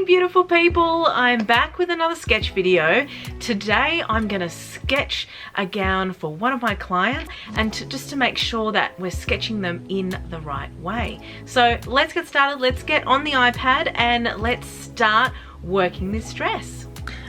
beautiful people, I'm back with another sketch video. Today I'm going to sketch a gown for one of my clients and just to make sure that we're sketching them in the right way. So let's get started, let's get on the iPad and let's start working this dress.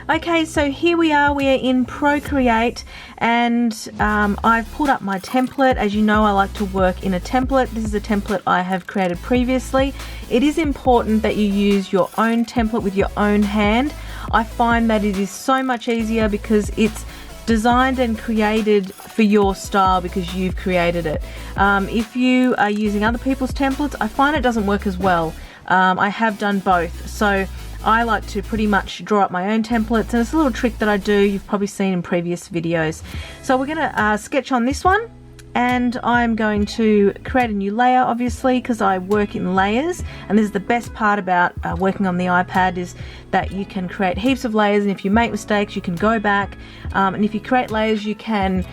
Okay, so here we are in Procreate, and I've pulled up my template. As you know, I like to work in a template. This is a template I have created previously. It is important that you use your own template with your own hand. I find that it is so much easier because it's designed and created for your style because you've created it. If you are using other people's templates, I find it doesn't work as well. I have done both. So I like to pretty much draw up my own templates, and it's a little trick that I do you've probably seen in previous videos. So we're going to sketch on this one, and I'm going to create a new layer, obviously, because I work in layers, and this is the best part about working on the iPad, is that you can create heaps of layers, and if you make mistakes you can go back, and if you create layers you can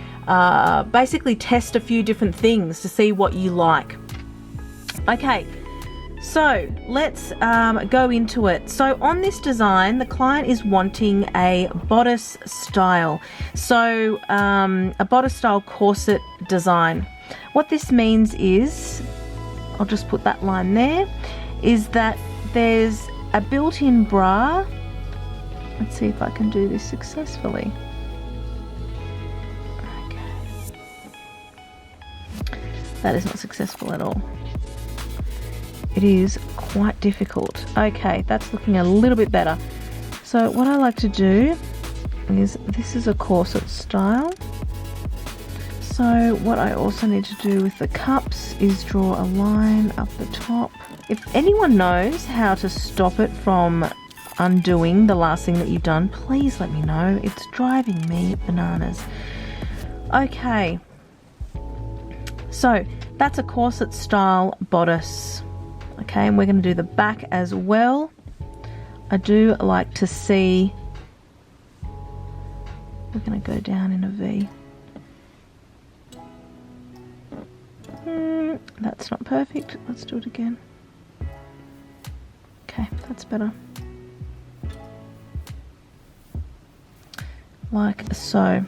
basically test a few different things to see what you like. Okay, so let's go into it. So on this design, the client is wanting a bodice style. So a bodice style corset design. What this means is, I'll just put that line there, is that there's a built-in bra. Let's see if I can do this successfully. Okay. That is not successful at all. It is quite difficult. Okay, that's looking a little bit better. So what I like to do is, this is a corset style. So what I also need to do with the cups is draw a line up the top. If anyone knows how to stop it from undoing the last thing that you've done, please let me know. It's driving me bananas. Okay, so that's a corset style bodice. Okay, and we're going to do the back as well. I do like to see, we're going to go down in a V. That's not perfect. Let's do it again. Okay, that's better. Like so. I'm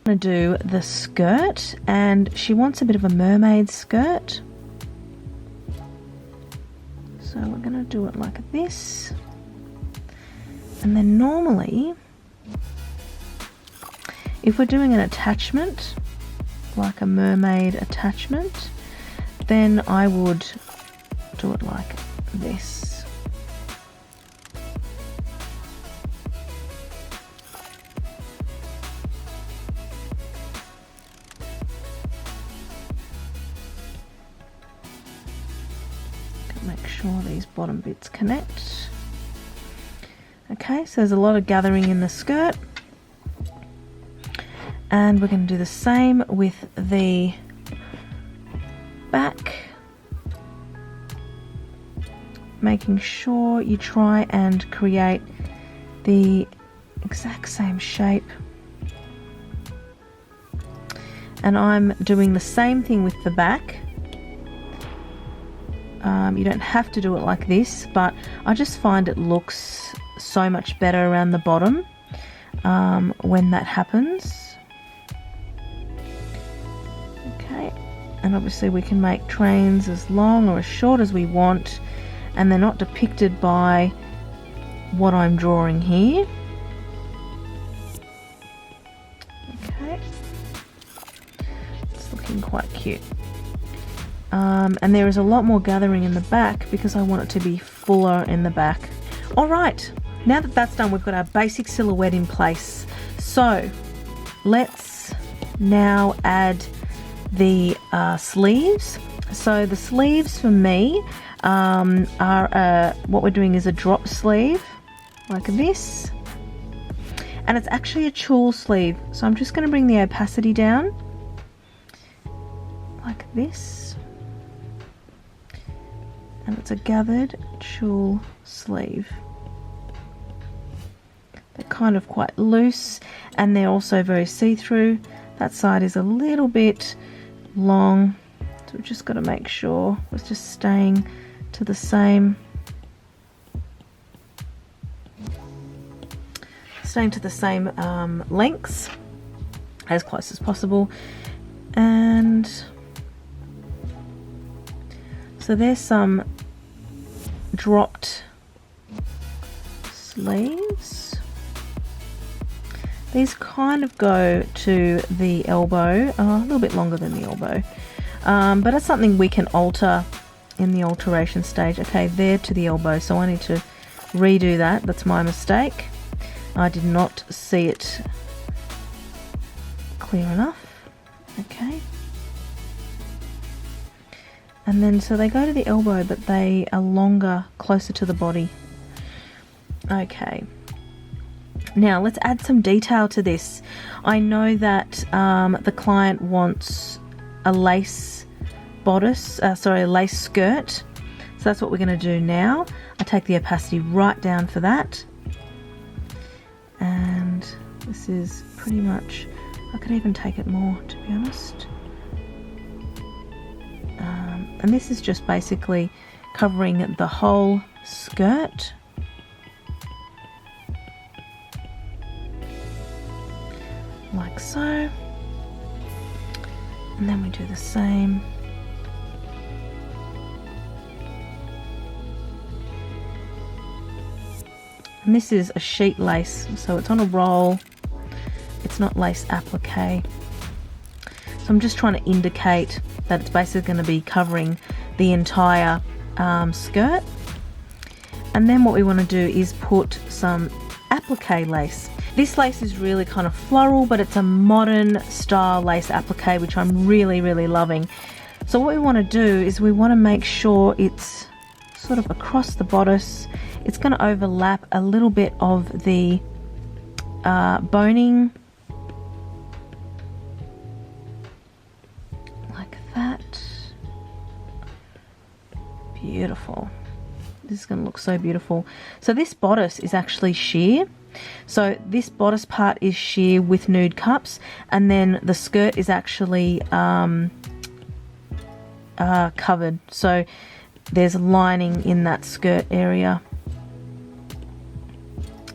going to do the skirt, and she wants a bit of a mermaid skirt. So we're going to do it like this, and then normally if we're doing an attachment like a mermaid attachment, then I would do it like this. Make sure these bottom bits connect. Okay, so there's a lot of gathering in the skirt, and we're going to do the same with the back, making sure you try and create the exact same shape. And I'm doing the same thing with the back. You don't have to do it like this, but I just find it looks so much better around the bottom when that happens. Okay, and obviously we can make trains as long or as short as we want, and they're not depicted by what I'm drawing here. Okay, it's looking quite cute. And there is a lot more gathering in the back because I want it to be fuller in the back. Alright, now that that's done, we've got our basic silhouette in place. So let's now add the sleeves. So the sleeves for me are what we're doing is a drop sleeve like this, and it's actually a tulle sleeve. So I'm just going to bring the opacity down like this. And it's a gathered tulle sleeve. They're kind of quite loose, and they're also very see-through. That side is a little bit long, so we've just got to make sure we're just staying to the same staying to the same lengths as close as possible. And so there's some dropped sleeves. These kind of go to the elbow, a little bit longer than the elbow, but it's something we can alter in the alteration stage. Okay, there to the elbow, so I need to redo that. That's my mistake. I did not see it clear enough. Okay. And then so they go to the elbow, but they are longer, closer to the body. Okay. Now let's add some detail to this. I know that the client wants a lace bodice, a lace skirt. So that's what we're going to do now. I take the opacity right down for that. And this is pretty much, I could even take it more, to be honest. And this is just basically covering the whole skirt. Like so. And then we do the same. And this is a sheet lace, so it's on a roll. It's not lace applique. So I'm just trying to indicate that it's basically going to be covering the entire skirt. And then what we want to do is put some applique lace. This lace is really kind of floral, but it's a modern style lace applique, which I'm really, really loving. So what we want to do is we want to make sure it's sort of across the bodice. It's going to overlap a little bit of the boning, like that. Beautiful. This is going to look so beautiful. So this bodice is actually sheer. So this bodice part is sheer with nude cups, and then the skirt is actually covered. So there's lining in that skirt area,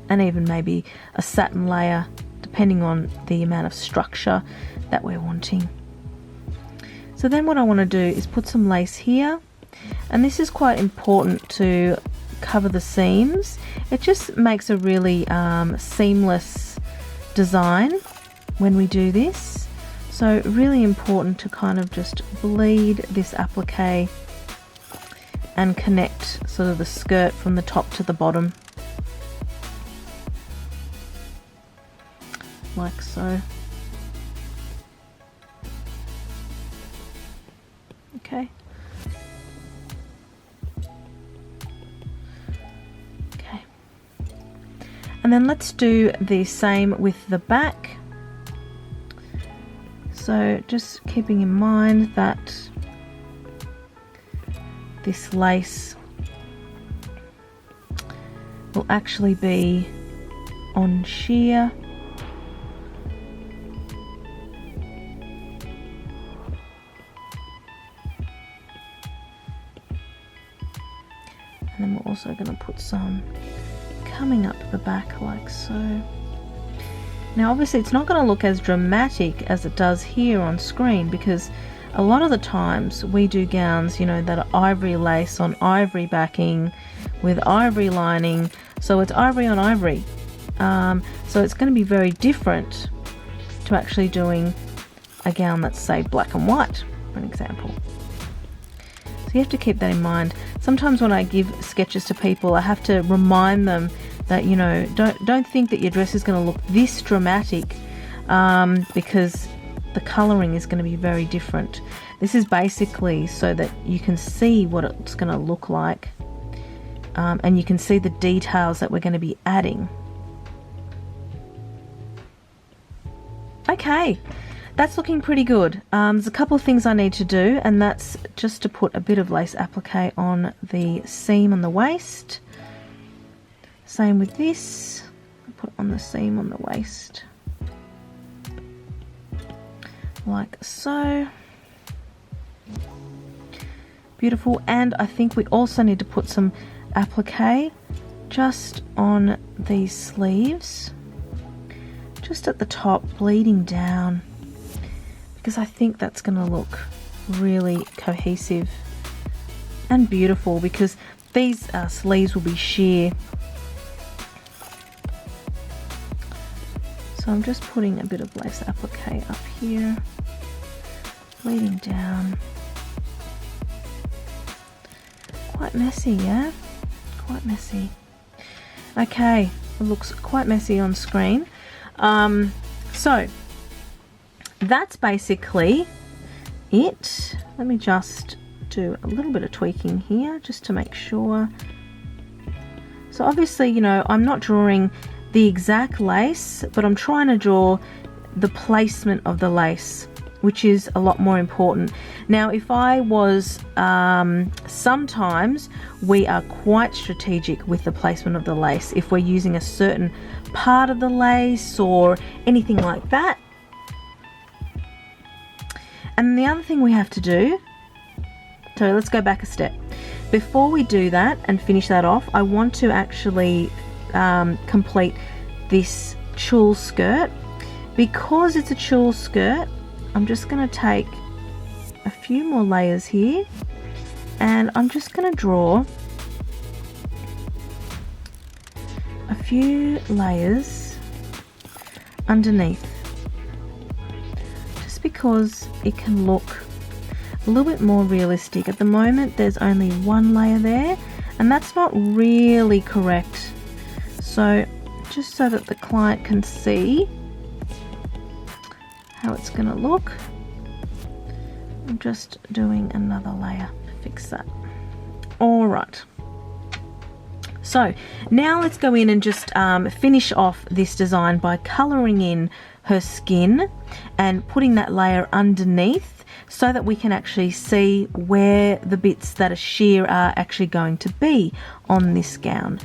and even maybe a satin layer, depending on the amount of structure that we're wanting. So then what I want to do is put some lace here, and this is quite important to cover the seams. It just makes a really seamless design when we do this. So really important to kind of just bleed this applique and connect sort of the skirt from the top to the bottom. Like so. Okay. Okay. And then let's do the same with the back. So just keeping in mind that this lace will actually be on sheer. And then we're also going to put some coming up the back like so. Now obviously it's not going to look as dramatic as it does here on screen, because a lot of the times we do gowns, you know, that are ivory lace on ivory backing with ivory lining, so it's ivory on ivory. So it's going to be very different to actually doing a gown that's, say, black and white, for an example. So you have to keep that in mind. Sometimes when I give sketches to people, I have to remind them that, you know, don't think that your dress is going to look this dramatic, because the colouring is going to be very different. This is basically so that you can see what it's going to look like, and you can see the details that we're going to be adding. Okay, that's looking pretty good. There's a couple of things I need to do, and that's just to put a bit of lace applique on the seam on the waist. Same with this, put on the seam on the waist, like so. Beautiful. And I think we also need to put some applique just on these sleeves, just at the top, bleeding down, because I think that's going to look really cohesive and beautiful, because these sleeves will be sheer. So I'm just putting a bit of lace applique up here, bleeding down. Quite messy, yeah? Quite messy. Okay, it looks quite messy on screen. So that's basically it. Let me just do a little bit of tweaking here just to make sure. So obviously, you know, I'm not drawing the exact lace, but I'm trying to draw the placement of the lace, which is a lot more important. Now, if I was, sometimes we are quite strategic with the placement of the lace if we're using a certain part of the lace or anything like that. And the other thing we have to do, so let's go back a step. Before we do that and finish that off, I want to actually complete this tulle skirt. Because it's a tulle skirt, I'm just going to take a few more layers here, and I'm just going to draw a few layers underneath, just because it can look a little bit more realistic. At the moment there's only one layer there, and that's not really correct. So just so that the client can see how it's going to look, I'm just doing another layer to fix that. Alright, so now let's go in and just finish off this design by colouring in her skin and putting that layer underneath so that we can actually see where the bits that are sheer are actually going to be on this gown.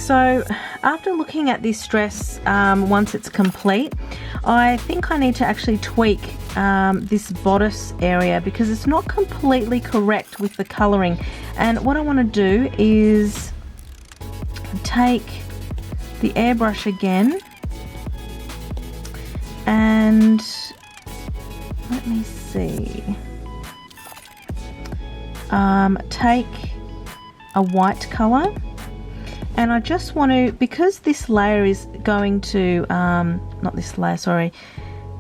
So after looking at this dress, once it's complete, I think I need to actually tweak this bodice area because it's not completely correct with the colouring. And what I want to do is take the airbrush again and let me see, take a white colour. And I just want to, because this layer is going to, not this layer, sorry,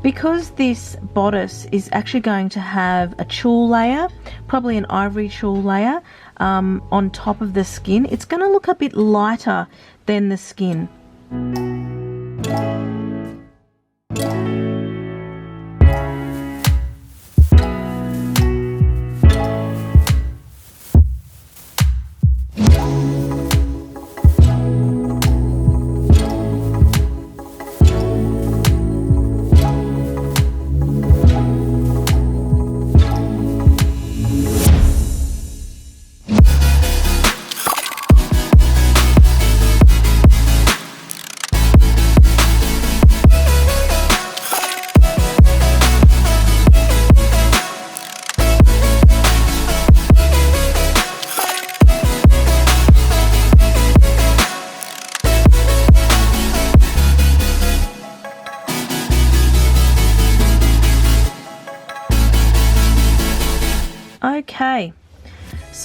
because this bodice is actually going to have a tulle layer, probably an ivory tulle layer on top of the skin, it's going to look a bit lighter than the skin.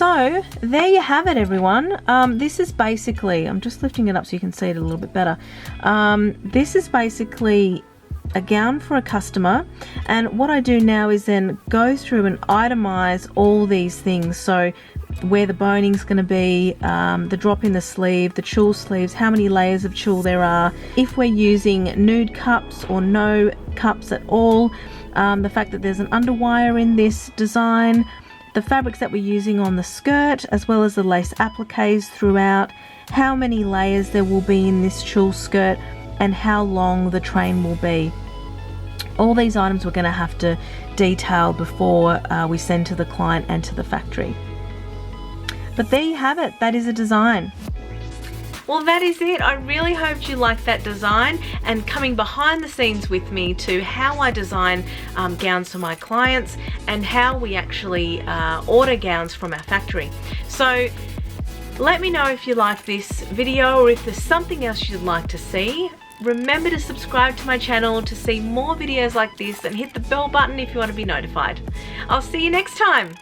So there you have it, everyone. This is basically, I'm just lifting it up so you can see it a little bit better. This is basically a gown for a customer, and what I do now is then go through and itemize all these things. So where the boning's going to be, the drop in the sleeve, the tulle sleeves, how many layers of tulle there are, if we're using nude cups or no cups at all, the fact that there's an underwire in this design, the fabrics that we're using on the skirt, as well as the lace appliques throughout, how many layers there will be in this tulle skirt, and how long the train will be. All these items we're going to have to detail before we send to the client and to the factory. But there you have it, that is a design. Well, that is it. I really hoped you liked that design and coming behind the scenes with me to how I design gowns for my clients and how we actually order gowns from our factory. So let me know if you like this video or if there's something else you'd like to see. Remember to subscribe to my channel to see more videos like this and hit the bell button if you want to be notified. I'll see you next time.